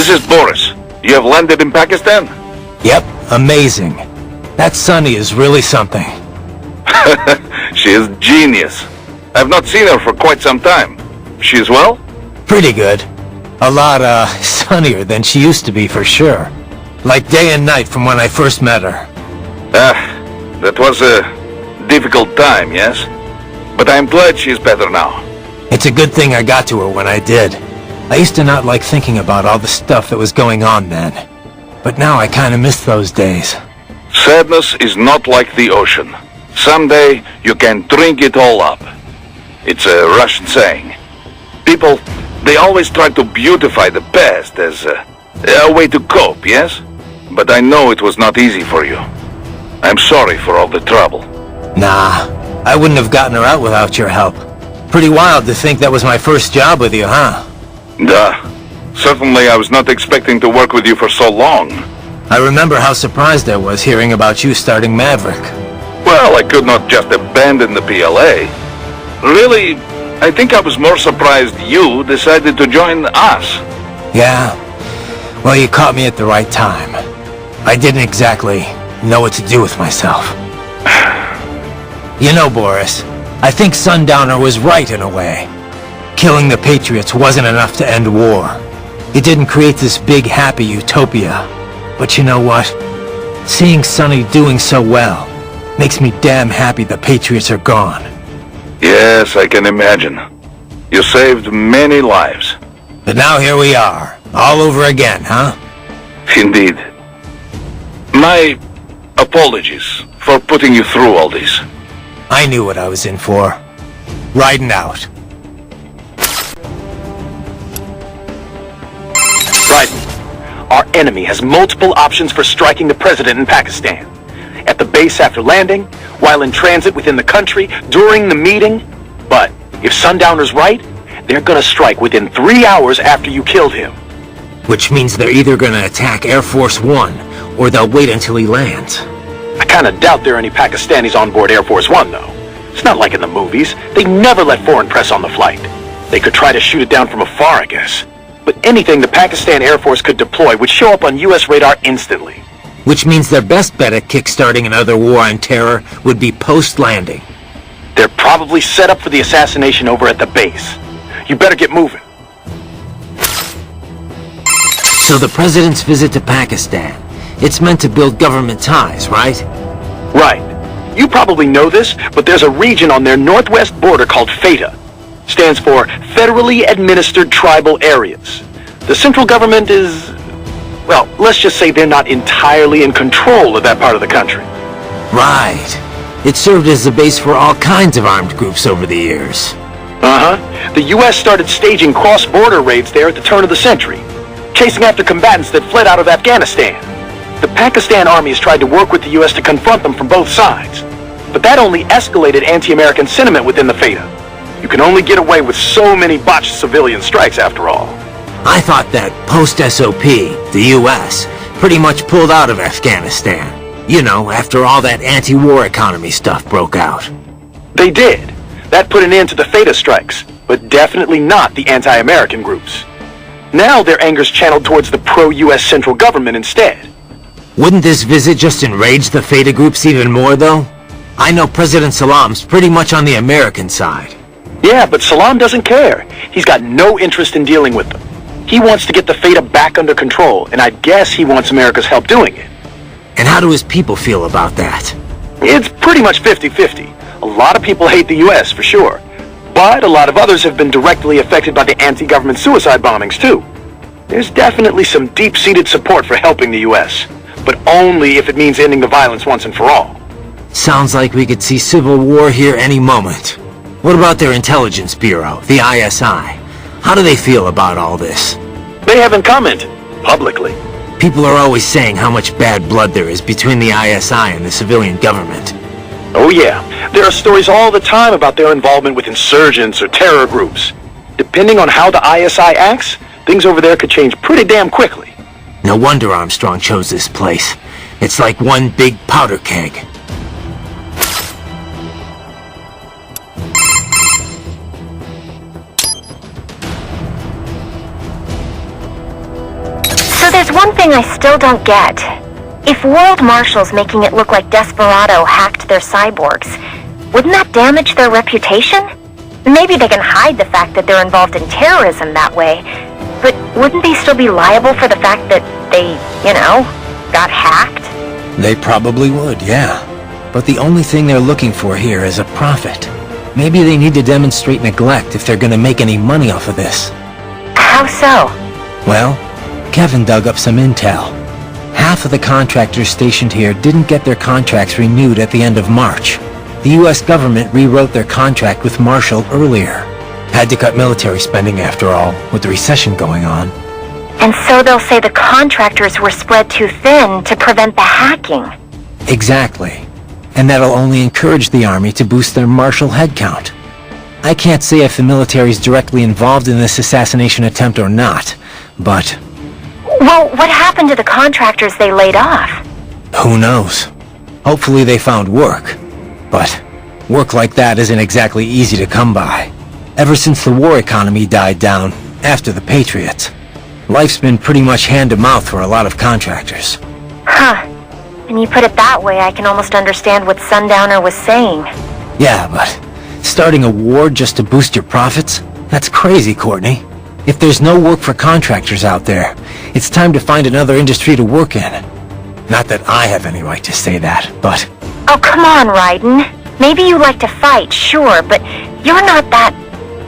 This is Boris. You have landed in Pakistan? Yep, amazing. That Sunny is really something. She is genius. I've not seen her for quite some time. She is well? Pretty good. A lot, sunnier than she used to be for sure. Like day and night from when I first met her. That was a difficult time, yes? But I'm glad she's better now. It's a good thing I got to her when I did. I used to not like thinking about all the stuff that was going on then. But now I kinda miss those days. Sadness is not like the ocean. Someday you can drink it all up. It's a Russian saying. People, they always try to beautify the past as a way to cope, yes? But I know it was not easy for you. I'm sorry for all the trouble. Nah, I wouldn't have gotten her out without your help. Pretty wild to think that was my first job with you, huh? Duh. Certainly I was not expecting to work with you for so long. I remember how surprised I was hearing about you starting Maverick. Well, I could not just abandon the PLA. Really, I think I was more surprised you decided to join us. Yeah. Well, you caught me at the right time. I didn't exactly know what to do with myself. You know, Boris, I think Sundowner was right in a way. Killing the Patriots wasn't enough to end war. It didn't create this big, happy utopia. But you know what? Seeing Sonny doing so well makes me damn happy the Patriots are gone. Yes, I can imagine. You saved many lives. But now here we are, all over again, huh? Indeed. My apologies for putting you through all this. I knew what I was in for. Raiden out. Raiden, our enemy has multiple options for striking the president in Pakistan. At the base after landing, while in transit within the country, during the meeting. But if Sundowner's right, they're gonna strike within 3 hours after you killed him. Which means they're either gonna attack Air Force One, or they'll wait until he lands. I kinda doubt there are any Pakistanis on board Air Force One, though. It's not like in the movies. They never let foreign press on the flight. They could try to shoot it down from afar, I guess. But anything the Pakistan Air Force could deploy would show up on US radar instantly. Which means their best bet at kickstarting another war on terror would be post-landing. They're probably set up for the assassination over at the base. You better get moving. So the president's visit to Pakistan, it's meant to build government ties, right? Right. You probably know this, but there's a region on their northwest border called FATA. Stands for Federally Administered Tribal Areas. The central government is... well, let's just say they're not entirely in control of that part of the country. Right. It served as a base for all kinds of armed groups over the years. Uh-huh. The US started staging cross-border raids there at the turn of the century, chasing after combatants that fled out of Afghanistan. The Pakistan armies tried to work with the US to confront them from both sides, but that only escalated anti-American sentiment within the FATA. You can only get away with so many botched civilian strikes after all. I thought that post-SOP, the US, pretty much pulled out of Afghanistan. You know, after all that anti-war economy stuff broke out. They did. That put an end to the FATA strikes, but definitely not the anti-American groups. Now their anger's channeled towards the pro-US central government instead. Wouldn't this visit just enrage the FATA groups even more, though? I know President Salam's pretty much on the American side. Yeah, but Salam doesn't care. He's got no interest in dealing with them. He wants to get the Feta back under control, and I guess he wants America's help doing it. And how do his people feel about that? It's pretty much 50-50. A lot of people hate the US, for sure. But a lot of others have been directly affected by the anti-government suicide bombings, too. There's definitely some deep-seated support for helping the US, but only if it means ending the violence once and for all. Sounds like we could see civil war here any moment. What about their intelligence bureau, the ISI? How do they feel about all this? They haven't commented, publicly. People are always saying how much bad blood there is between the ISI and the civilian government. Oh yeah, there are stories all the time about their involvement with insurgents or terror groups. Depending on how the ISI acts, things over there could change pretty damn quickly. No wonder Armstrong chose this place. It's like one big powder keg. So there's one thing I still don't get. If World Marshal's making it look like Desperado hacked their cyborgs, wouldn't that damage their reputation? Maybe they can hide the fact that they're involved in terrorism that way, but wouldn't they still be liable for the fact that they, got hacked? They probably would, yeah. But the only thing they're looking for here is a profit. Maybe they need to demonstrate neglect if they're gonna make any money off of this. How so? Well, Kevin dug up some intel. Half of the contractors stationed here didn't get their contracts renewed at the end of March. The US government rewrote their contract with Marshall earlier. Had to cut military spending after all, with the recession going on. And so they'll say the contractors were spread too thin to prevent the hacking. Exactly. And that'll only encourage the army to boost their Marshall headcount. I can't say if the military's directly involved in this assassination attempt or not, but... Well, what happened to the contractors they laid off? Who knows? Hopefully they found work. But work like that isn't exactly easy to come by. Ever since the war economy died down, after the Patriots, life's been pretty much hand-to-mouth for a lot of contractors. Huh. When you put it that way, I can almost understand what Sundowner was saying. Yeah, but starting a war just to boost your profits? That's crazy, Courtney. If there's no work for contractors out there, it's time to find another industry to work in. Not that I have any right to say that, but... Oh, come on, Raiden. Maybe you like to fight, sure, but you're not that...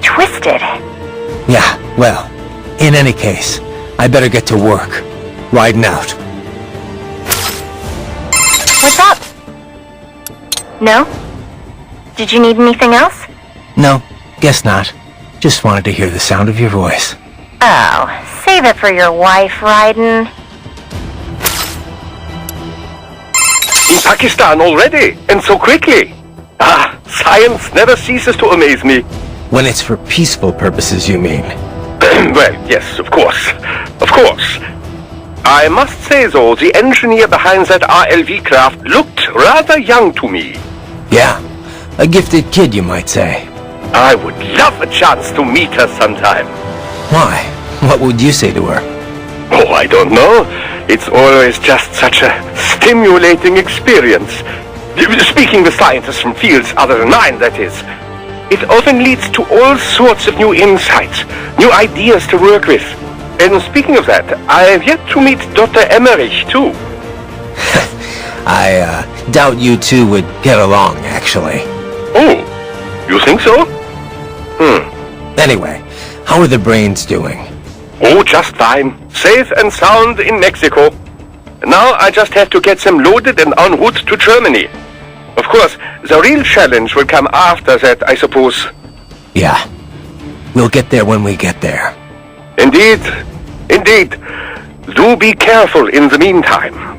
twisted. Yeah, well, in any case, I better get to work. Raiden out. What's up? No? Did you need anything else? No, guess not. Just wanted to hear the sound of your voice. Oh, save it for your wife, Raiden. In Pakistan already, and so quickly. Ah, science never ceases to amaze me. When it's for peaceful purposes, you mean? Well, yes, of course. Of course. I must say, though, the engineer behind that RLV craft looked rather young to me. Yeah, a gifted kid, you might say. I would love a chance to meet her sometime. Why? What would you say to her? Oh, I don't know. It's always just such a stimulating experience. Speaking with scientists from fields other than mine, that is. It often leads to all sorts of new insights, new ideas to work with. And speaking of that, I have yet to meet Dr. Emmerich, too. I doubt you two would get along, actually. Oh, you think so? Anyway, how are the brains doing? Oh, just fine. Safe and sound in Mexico. Now I just have to get them loaded and en route to Germany. Of course, the real challenge will come after that, I suppose. Yeah. We'll get there when we get there. Indeed. Indeed. Do be careful in the meantime.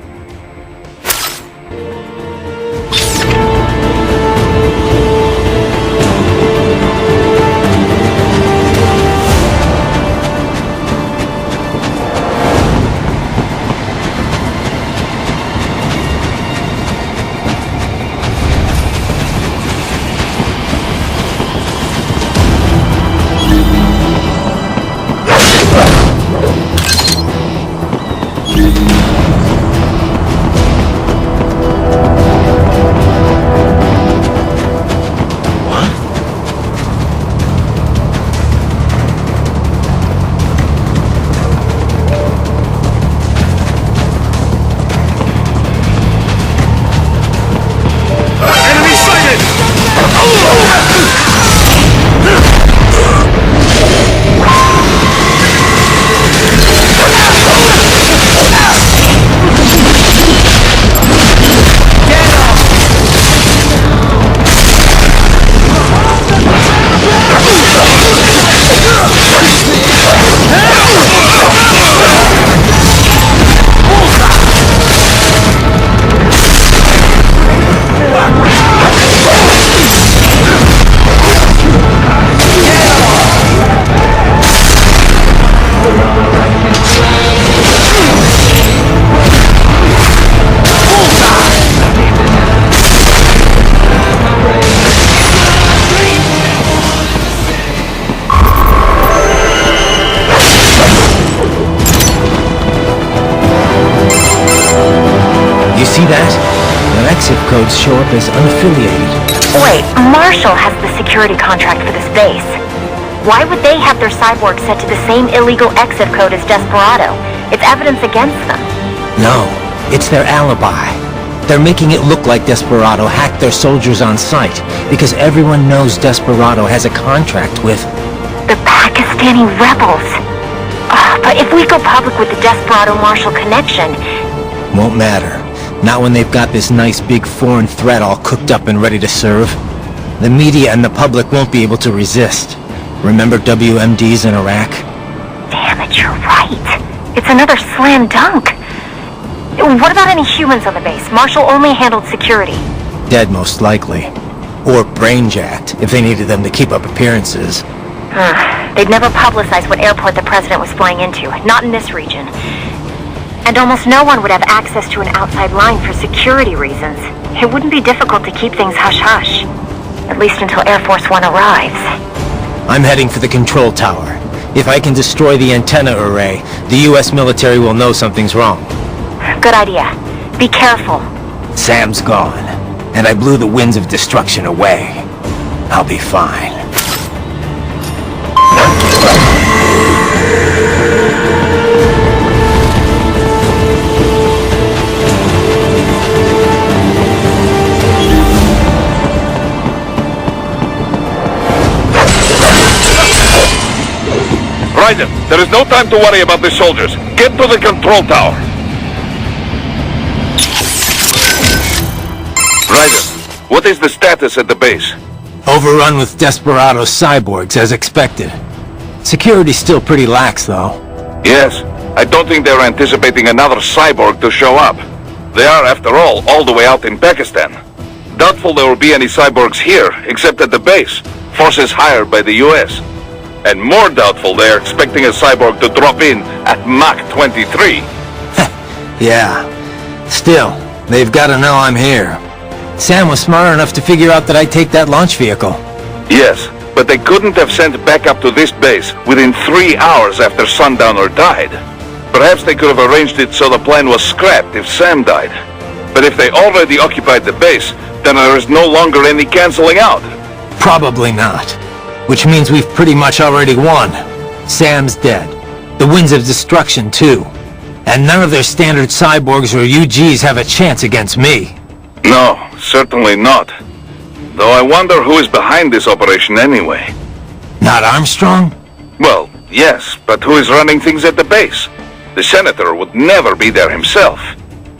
that? Their exit codes show up as unaffiliated. Wait, Marshall has the security contract for this base. Why would they have their cyborg set to the same illegal exit code as Desperado? It's evidence against them. No, it's their alibi. They're making it look like Desperado hacked their soldiers on sight, because everyone knows Desperado has a contract with... The Pakistani rebels. But if we go public with the Desperado-Marshall connection... Won't matter. Not when they've got this nice big foreign threat all cooked up and ready to serve. The media and the public won't be able to resist. Remember WMDs in Iraq? Damn it, you're right. It's another slam dunk. What about any humans on the base? Marshall only handled security. Dead, most likely. Or brain-jacked, if they needed them to keep up appearances. They'd never publicize what airport the president was flying into. Not in this region. And almost no one would have access to an outside line for security reasons. It wouldn't be difficult to keep things hush-hush. At least until Air Force One arrives. I'm heading for the control tower. If I can destroy the antenna array, the US military will know something's wrong. Good idea. Be careful. Sam's gone, and I blew the winds of destruction away. I'll be fine. Raiden, there is no time to worry about the soldiers. Get to the control tower. Raiden, what is the status at the base? Overrun with Desperado's cyborgs, as expected. Security's still pretty lax, though. Yes, I don't think they're anticipating another cyborg to show up. They are, after all the way out in Pakistan. Doubtful there will be any cyborgs here, except at the base, forces hired by the US. And more doubtful they're expecting a cyborg to drop in at Mach 23. Yeah. Still, they've got to know I'm here. Sam was smart enough to figure out that I'd take that launch vehicle. Yes, but they couldn't have sent backup to this base within 3 hours after Sundowner died. Perhaps they could have arranged it so the plane was scrapped if Sam died. But if they already occupied the base, then there is no longer any canceling out. Probably not. Which means we've pretty much already won. Sam's dead. The winds of destruction, too. And none of their standard cyborgs or UGs have a chance against me. No, certainly not. Though I wonder who is behind this operation anyway. Not Armstrong? Well, yes, but who is running things at the base? The Senator would never be there himself.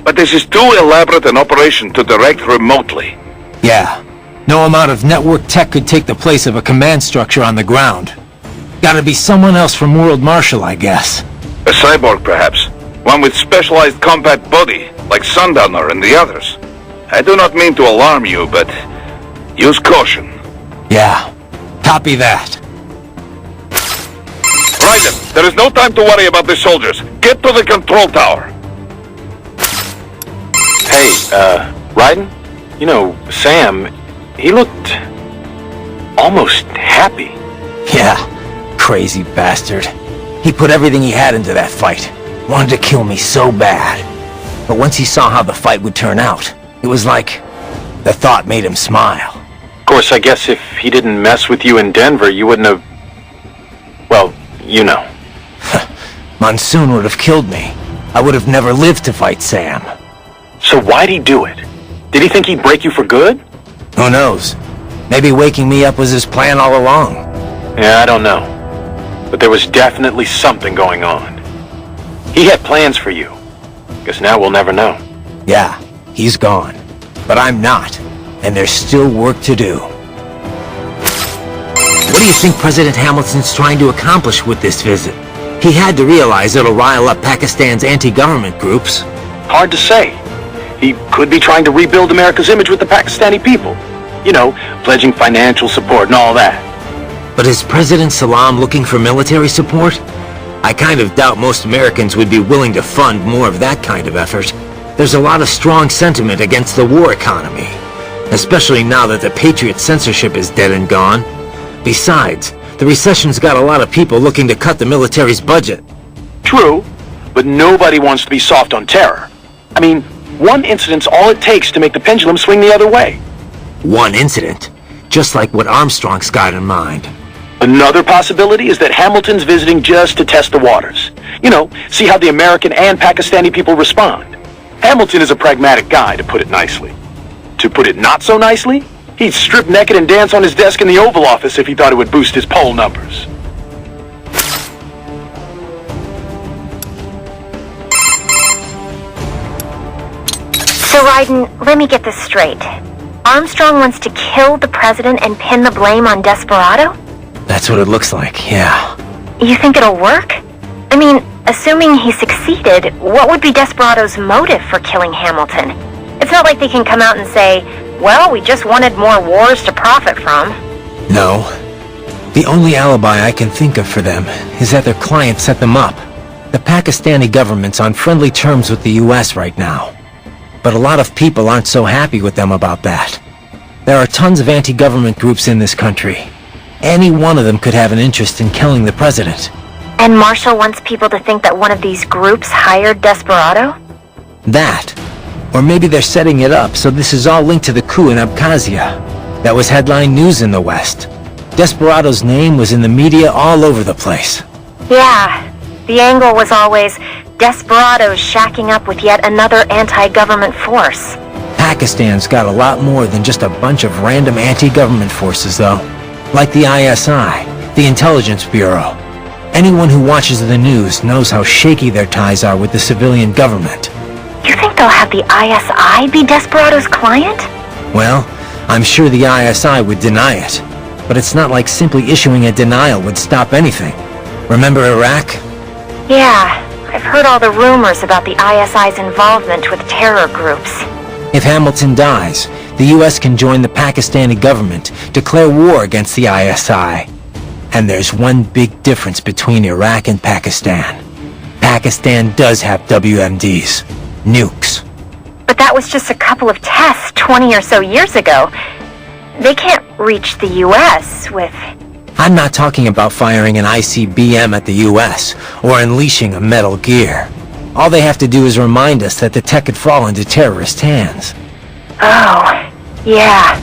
But this is too elaborate an operation to direct remotely. Yeah. No amount of network tech could take the place of a command structure on the ground. Gotta be someone else from World Marshal, I guess. A cyborg, perhaps. One with specialized combat body, like Sundowner and the others. I do not mean to alarm you, but use caution. Yeah. Copy that. Raiden, there is no time to worry about the soldiers. Get to the control tower. Hey, Raiden? You know, Sam, he looked almost happy. Yeah. Crazy bastard. He put everything he had into that fight. Wanted to kill me so bad. But once he saw how the fight would turn out, it was like the thought made him smile. Of course, I guess if he didn't mess with you in Denver, you wouldn't have... Well, you know. Monsoon would have killed me. I would have never lived to fight Sam. So why'd he do it? Did he think he'd break you for good? Who knows? Maybe waking me up was his plan all along. Yeah, I don't know. But there was definitely something going on. He had plans for you. Guess now we'll never know. Yeah, he's gone. But I'm not. And there's still work to do. What do you think President Hamilton's trying to accomplish with this visit? He had to realize it'll rile up Pakistan's anti-government groups. Hard to say. He could be trying to rebuild America's image with the Pakistani people. You know, pledging financial support and all that. But is President Salam looking for military support? I kind of doubt most Americans would be willing to fund more of that kind of effort. There's a lot of strong sentiment against the war economy, especially now that the Patriot censorship is dead and gone. Besides, the recession's got a lot of people looking to cut the military's budget. True, but nobody wants to be soft on terror. I mean, One incident's all it takes to make the pendulum swing the other way. One incident? Just like what Armstrong's got in mind. Another possibility is that Hamilton's visiting just to test the waters. You know, see how the American and Pakistani people respond. Hamilton is a pragmatic guy, to put it nicely. To put it not so nicely, he'd strip naked and dance on his desk in the Oval Office if he thought it would boost his poll numbers. So Raiden, let me get this straight. Armstrong wants to kill the president and pin the blame on Desperado? That's what it looks like, yeah. You think it'll work? I mean, assuming he succeeded, what would be Desperado's motive for killing Hamilton? It's not like they can come out and say, well, we just wanted more wars to profit from. No. The only alibi I can think of for them is that their client set them up. The Pakistani government's on friendly terms with the US right now. But a lot of people aren't so happy with them about that. There are tons of anti-government groups in this country. Any one of them could have an interest in killing the president. And Marshall wants people to think that one of these groups hired Desperado? That. Or maybe they're setting it up so this is all linked to the coup in Abkhazia. That was headline news in the West. Desperado's name was in the media all over the place. Yeah, the angle was always Desperado's shacking up with yet another anti-government force. Pakistan's got a lot more than just a bunch of random anti-government forces, though. Like the ISI, the Intelligence Bureau. Anyone who watches the news knows how shaky their ties are with the civilian government. You think they'll have the ISI be Desperado's client? Well, I'm sure the ISI would deny it. But it's not like simply issuing a denial would stop anything. Remember Iraq? Yeah, I've heard all the rumors about the ISI's involvement with terror groups. If Hamilton dies, the US can join the Pakistani government, declare war against the ISI. And there's one big difference between Iraq and Pakistan. Pakistan does have WMDs. Nukes. But that was just a couple of tests 20 or so years ago. They can't reach the US with... I'm not talking about firing an ICBM at the US, or unleashing a Metal Gear. All they have to do is remind us that the tech could fall into terrorist hands. Oh, yeah.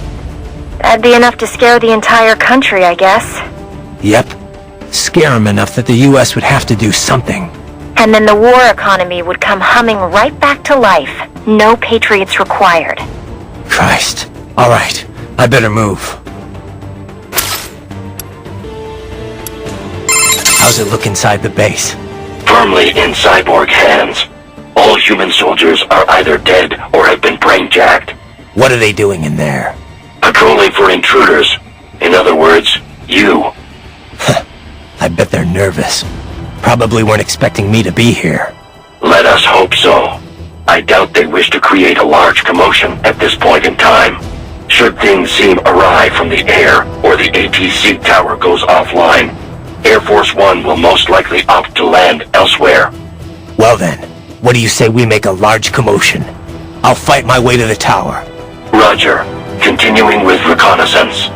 That'd be enough to scare the entire country, I guess. Yep. Scare them enough that the US would have to do something. And then the war economy would come humming right back to life. No patriots required. Christ. All right. I better move. How's it look inside the base? Firmly in cyborg hands. All human soldiers are either dead or have been brain-jacked. What are they doing in there? Patrolling for intruders. In other words, you. I bet they're nervous. Probably weren't expecting me to be here. Let us hope so. I doubt they wish to create a large commotion at this point in time. Should things seem awry from the air, or the ATC tower goes offline, Air Force One will most likely opt to land elsewhere. Well then, what do you say we make a large commotion? I'll fight my way to the tower. Roger. Continuing with reconnaissance.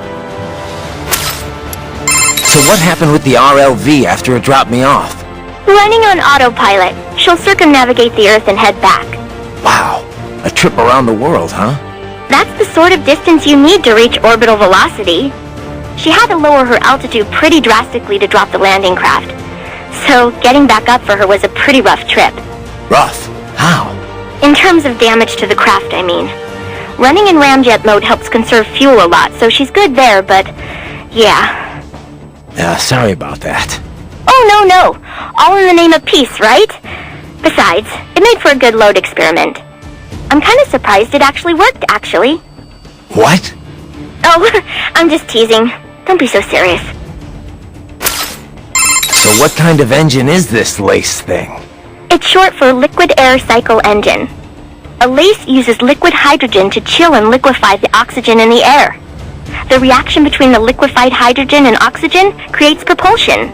So what happened with the RLV after it dropped me off? Running on autopilot. She'll circumnavigate the Earth and head back. Wow, a trip around the world, huh? That's the sort of distance you need to reach orbital velocity. She had to lower her altitude pretty drastically to drop the landing craft. So getting back up for her was a pretty rough trip. Rough? How? In terms of damage to the craft, I mean. Running in ramjet mode helps conserve fuel a lot, so she's good there, but yeah. Sorry about that. Oh, no. All in the name of peace, right? Besides, it made for a good load experiment. I'm kind of surprised it actually worked, actually. What? Oh, I'm just teasing. Don't be so serious. So what kind of engine is this LACE thing? It's short for Liquid Air Cycle Engine. A LACE uses liquid hydrogen to chill and liquefy the oxygen in the air. The reaction between the liquefied hydrogen and oxygen creates propulsion.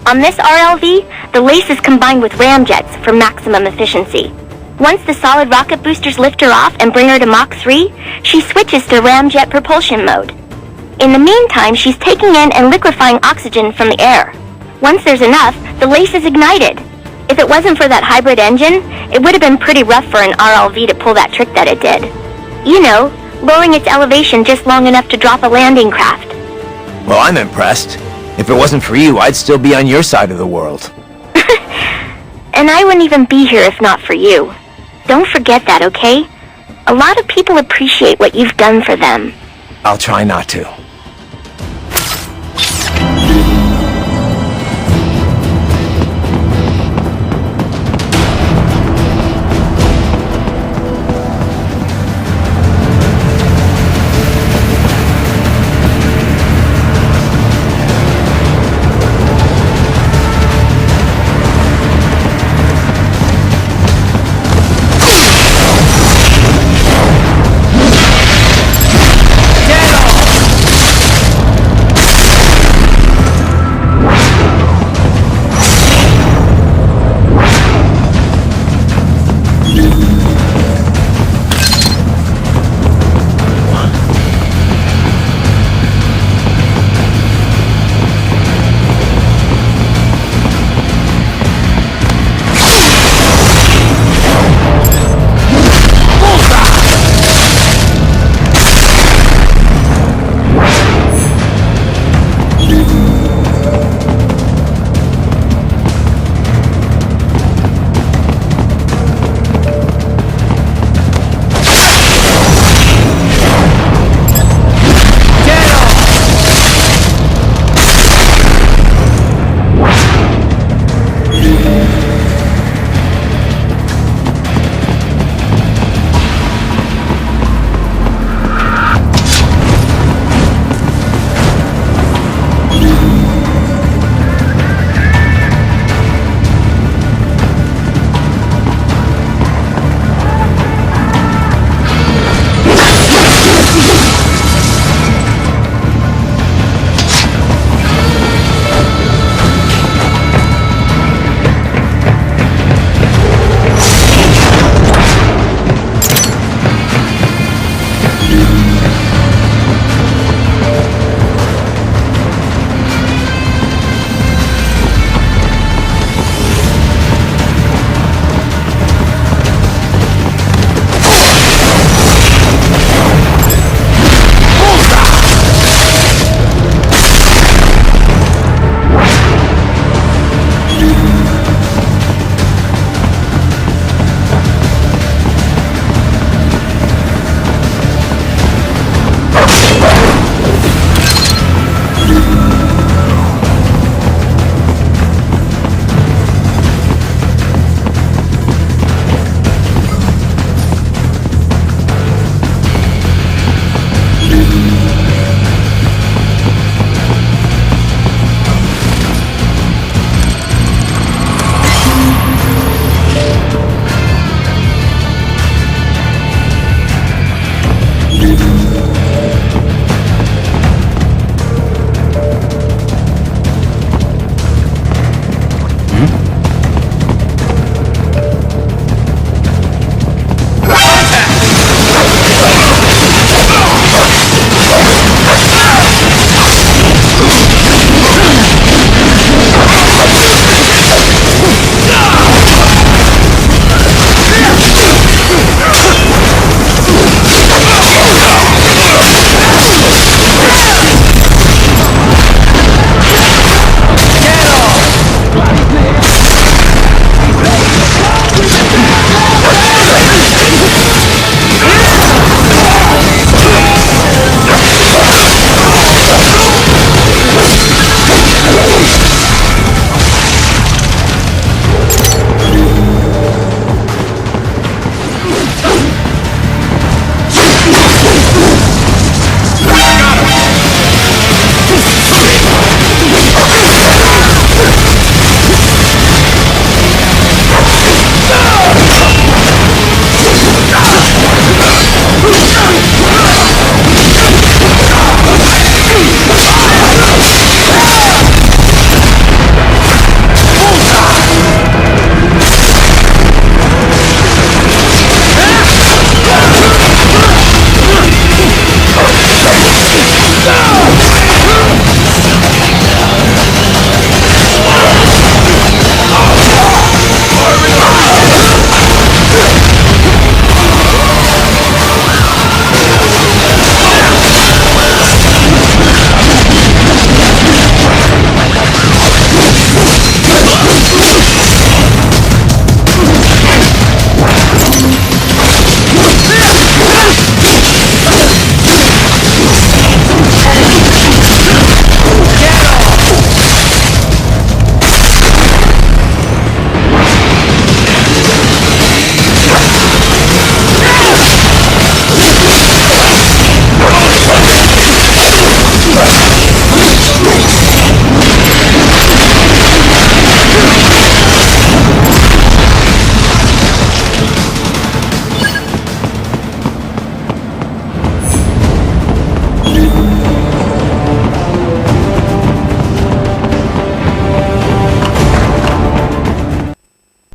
On this RLV, the LACE is combined with ramjets for maximum efficiency. Once the solid rocket boosters lift her off and bring her to Mach 3, she switches to ramjet propulsion mode. In the meantime, she's taking in and liquefying oxygen from the air. Once there's enough, the LACE is ignited. If it wasn't for that hybrid engine, it would have been pretty rough for an RLV to pull that trick that it did. You know, lowering its elevation just long enough to drop a landing craft. Well, I'm impressed. If it wasn't for you, I'd still be on your side of the world. And I wouldn't even be here if not for you. Don't forget that, okay? A lot of people appreciate what you've done for them. I'll try not to.